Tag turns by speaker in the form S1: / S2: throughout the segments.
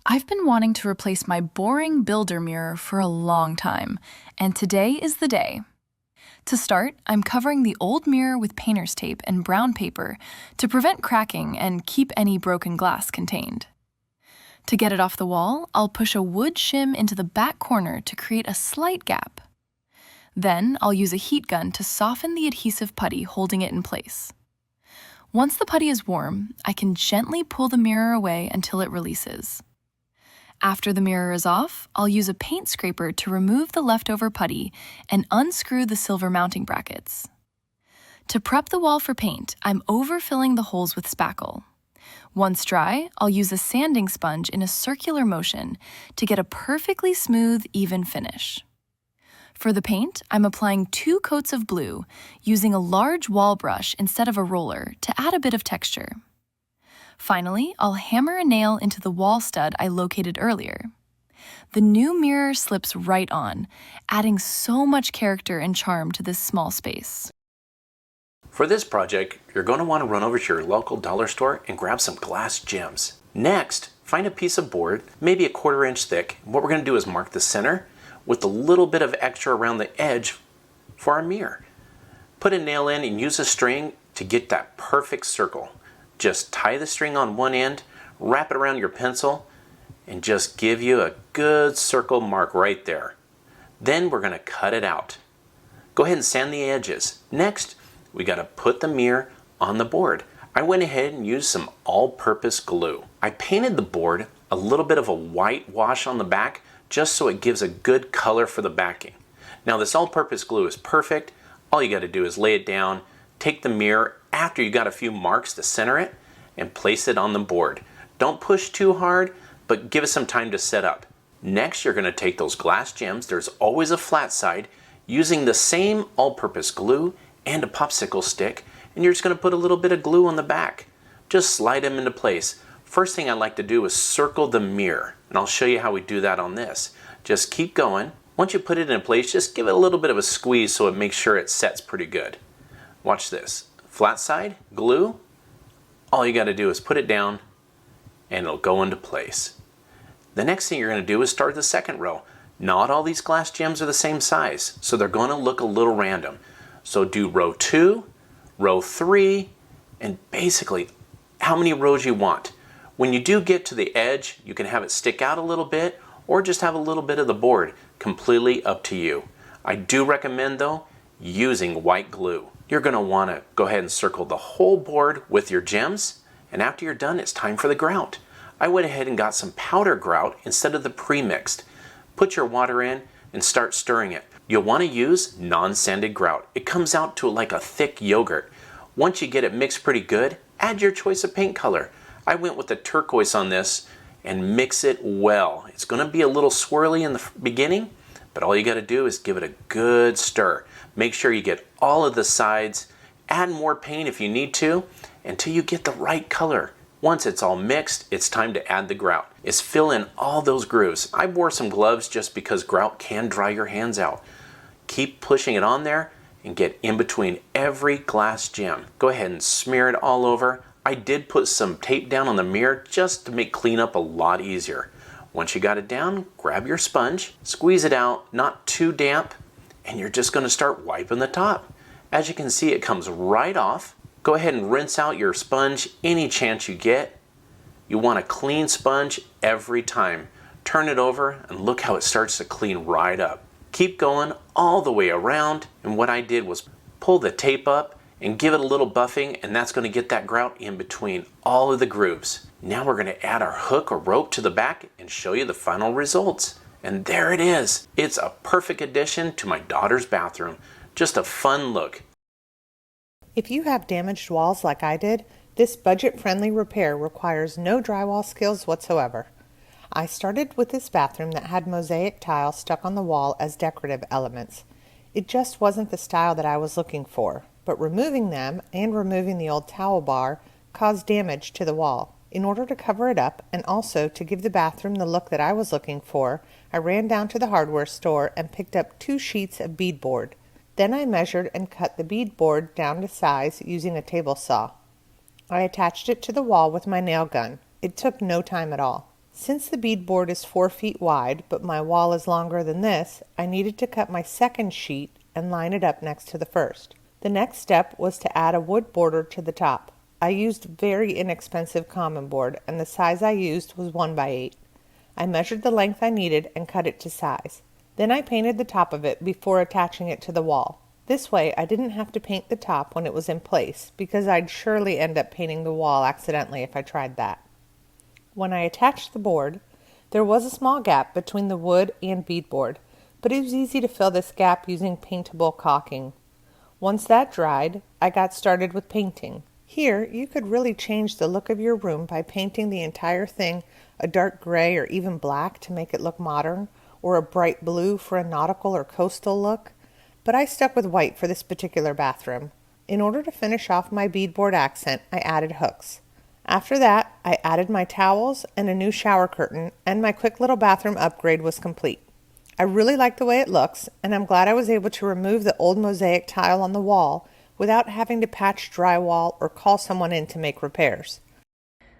S1: I've been wanting to replace my boring builder mirror for a long time, and today is the day. To start, I'm covering the old mirror with painter's tape and brown paper to prevent cracking and keep any broken glass contained. To get it off the wall, I'll push a wood shim into the back corner to create a slight gap. Then I'll use a heat gun to soften the adhesive putty holding it in place. Once the putty is warm, I can gently pull the mirror away until it releases. After the mirror is off, I'll use a paint scraper to remove the leftover putty and unscrew the silver mounting brackets. To prep the wall for paint, I'm overfilling the holes with spackle. Once dry, I'll use a sanding sponge in a circular motion to get a perfectly smooth, even finish. For the paint, I'm applying 2 coats of blue, using a large wall brush instead of a roller to add a bit of texture. Finally, I'll hammer a nail into the wall stud I located earlier. The new mirror slips right on, adding so much character and charm to this small space.
S2: For this project, you're going to want to run over to your local dollar store and grab some glass gems. Next, find a piece of board, maybe a 1/4 inch thick. What we're going to do is mark the center with a little bit of extra around the edge for our mirror. Put a nail in and use a string to get that perfect circle. Just tie the string on one end, wrap it around your pencil, and just give you a good circle mark right there. Then we're going to cut it out. Go ahead and sand the edges. Next, we got to put the mirror on the board. I went ahead and used some all-purpose glue. I painted the board a little bit of a white wash on the back just so it gives a good color for the backing. Now this all-purpose glue is perfect. All you got to do is lay it down, take the mirror after you got a few marks to center it, and place it on the board. Don't push too hard, but give it some time to set up. Next, you're going to take those glass gems, there's always a flat side, using the same all-purpose glue and a popsicle stick, and you're just going to put a little bit of glue on the back. Just slide them into place. First thing I like to do is circle the mirror, and I'll show you how we do that on this. Just keep going. Once you put it in place, just give it a little bit of a squeeze so it makes sure it sets pretty good. Watch this. Flat side, glue. All you got to do is put it down and it'll go into place. The next thing you're going to do is start the second row. Not all these glass gems are the same size, so they're going to look a little random. So do row 2, row 3, and basically how many rows you want. When you do get to the edge, you can have it stick out a little bit or just have a little bit of the board. Completely up to you. I do recommend though using white glue. You're going to want to go ahead and circle the whole board with your gems, and after you're done, it's time for the grout. I went ahead and got some powder grout instead of the pre-mixed. Put your water in and start stirring it. You'll want to use non-sanded grout. It comes out to like a thick yogurt. Once you get it mixed pretty good, add your choice of paint color. I went with the turquoise on this and mix it well. It's going to be a little swirly in the beginning, but all you got to do is give it a good stir. Make sure you get all of the sides. Add more paint if you need to until you get the right color. Once it's all mixed, it's time to add the grout. It's fill in all those grooves. I wore some gloves just because grout can dry your hands out. Keep pushing it on there and get in between every glass gem. Go ahead and smear it all over. I did put some tape down on the mirror just to make cleanup a lot easier. Once you got it down, grab your sponge, squeeze it out, not too damp, and you're just going to start wiping the top. As you can see, it comes right off. Go ahead and rinse out your sponge any chance you get. You want a clean sponge every time. Turn it over and look how it starts to clean right up. Keep going all the way around, and what I did was pull the tape up and give it a little buffing, and that's going to get that grout in between all of the grooves. Now we're going to add our hook or rope to the back and show you the final results. And there it is. It's a perfect addition to my daughter's bathroom. Just a fun look.
S3: If you have damaged walls like I did, this budget-friendly repair requires no drywall skills whatsoever. I started with this bathroom that had mosaic tiles stuck on the wall as decorative elements. It just wasn't the style that I was looking for, but removing them and removing the old towel bar caused damage to the wall. In order to cover it up and also to give the bathroom the look that I was looking for, I ran down to the hardware store and picked up 2 sheets of beadboard. Then I measured and cut the beadboard down to size using a table saw. I attached it to the wall with my nail gun. It took no time at all. Since the beadboard is 4 feet wide, but my wall is longer than this, I needed to cut my second sheet and line it up next to the first. The next step was to add a wood border to the top. I used very inexpensive common board, and the size I used was 1x8. I measured the length I needed and cut it to size. Then I painted the top of it before attaching it to the wall. This way I didn't have to paint the top when it was in place, because I'd surely end up painting the wall accidentally if I tried that. When I attached the board, there was a small gap between the wood and beadboard, but it was easy to fill this gap using paintable caulking. Once that dried, I got started with painting. Here, you could really change the look of your room by painting the entire thing a dark gray or even black to make it look modern, or a bright blue for a nautical or coastal look, but I stuck with white for this particular bathroom. In order to finish off my beadboard accent, I added hooks. After that, I added my towels and a new shower curtain, and my quick little bathroom upgrade was complete. I really like the way it looks, and I'm glad I was able to remove the old mosaic tile on the wall without having to patch drywall or call someone in to make repairs.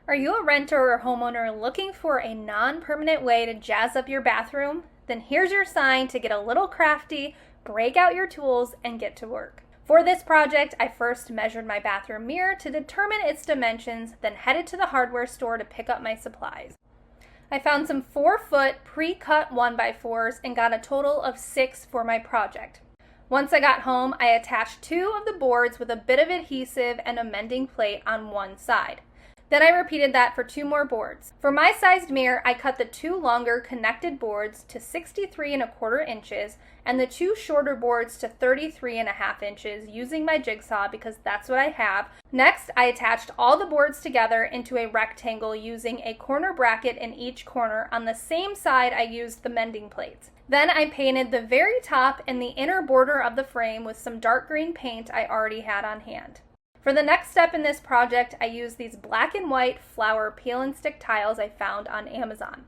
S4: Are you a renter or homeowner looking for a non-permanent way to jazz up your bathroom? Then here's your sign to get a little crafty, break out your tools, and get to work. For this project, I first measured my bathroom mirror to determine its dimensions, then headed to the hardware store to pick up my supplies. I found some 4-foot pre-cut 1x4s and got a total of 6 for my project. Once I got home, I attached 2 of the boards with a bit of adhesive and a mending plate on one side. Then I repeated that for 2 more boards. For my sized mirror, I cut the 2 longer connected boards to 63¼ inches and the 2 shorter boards to 33½ inches using my jigsaw because that's what I have. Next, I attached all the boards together into a rectangle using a corner bracket in each corner. On the same side, I used the mending plates. Then I painted the very top and the inner border of the frame with some dark green paint I already had on hand. For the next step in this project, I used these black and white flower peel and stick tiles I found on Amazon.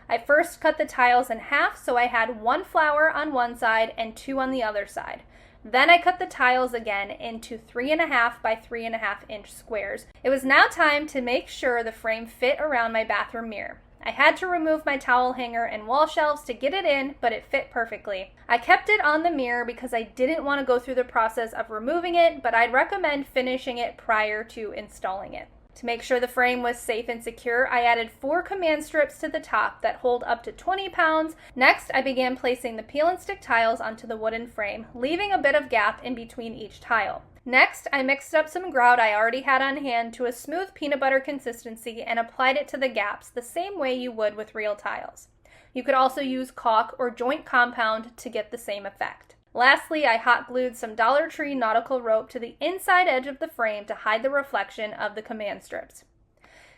S4: I first cut the tiles in half so I had 1 flower on one side and 2 on the other side. Then I cut the tiles again into 3½ by 3½ inch squares. It was now time to make sure the frame fit around my bathroom mirror. I had to remove my towel hanger and wall shelves to get it in, but it fit perfectly. I kept it on the mirror because I didn't want to go through the process of removing it, but I'd recommend finishing it prior to installing it. To make sure the frame was safe and secure, I added 4 command strips to the top that hold up to 20 pounds. Next, I began placing the peel and stick tiles onto the wooden frame, leaving a bit of gap in between each tile. Next, I mixed up some grout I already had on hand to a smooth peanut butter consistency and applied it to the gaps the same way you would with real tiles. You could also use caulk or joint compound to get the same effect. Lastly, I hot glued some Dollar Tree nautical rope to the inside edge of the frame to hide the reflection of the command strips.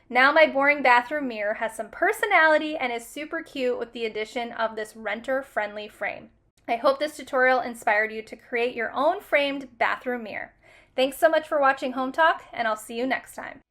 S4: Now my boring bathroom mirror has some personality and is super cute with the addition of this renter-friendly frame. I hope this tutorial inspired you to create your own framed bathroom mirror. Thanks so much for watching Home Talk, and I'll see you next time.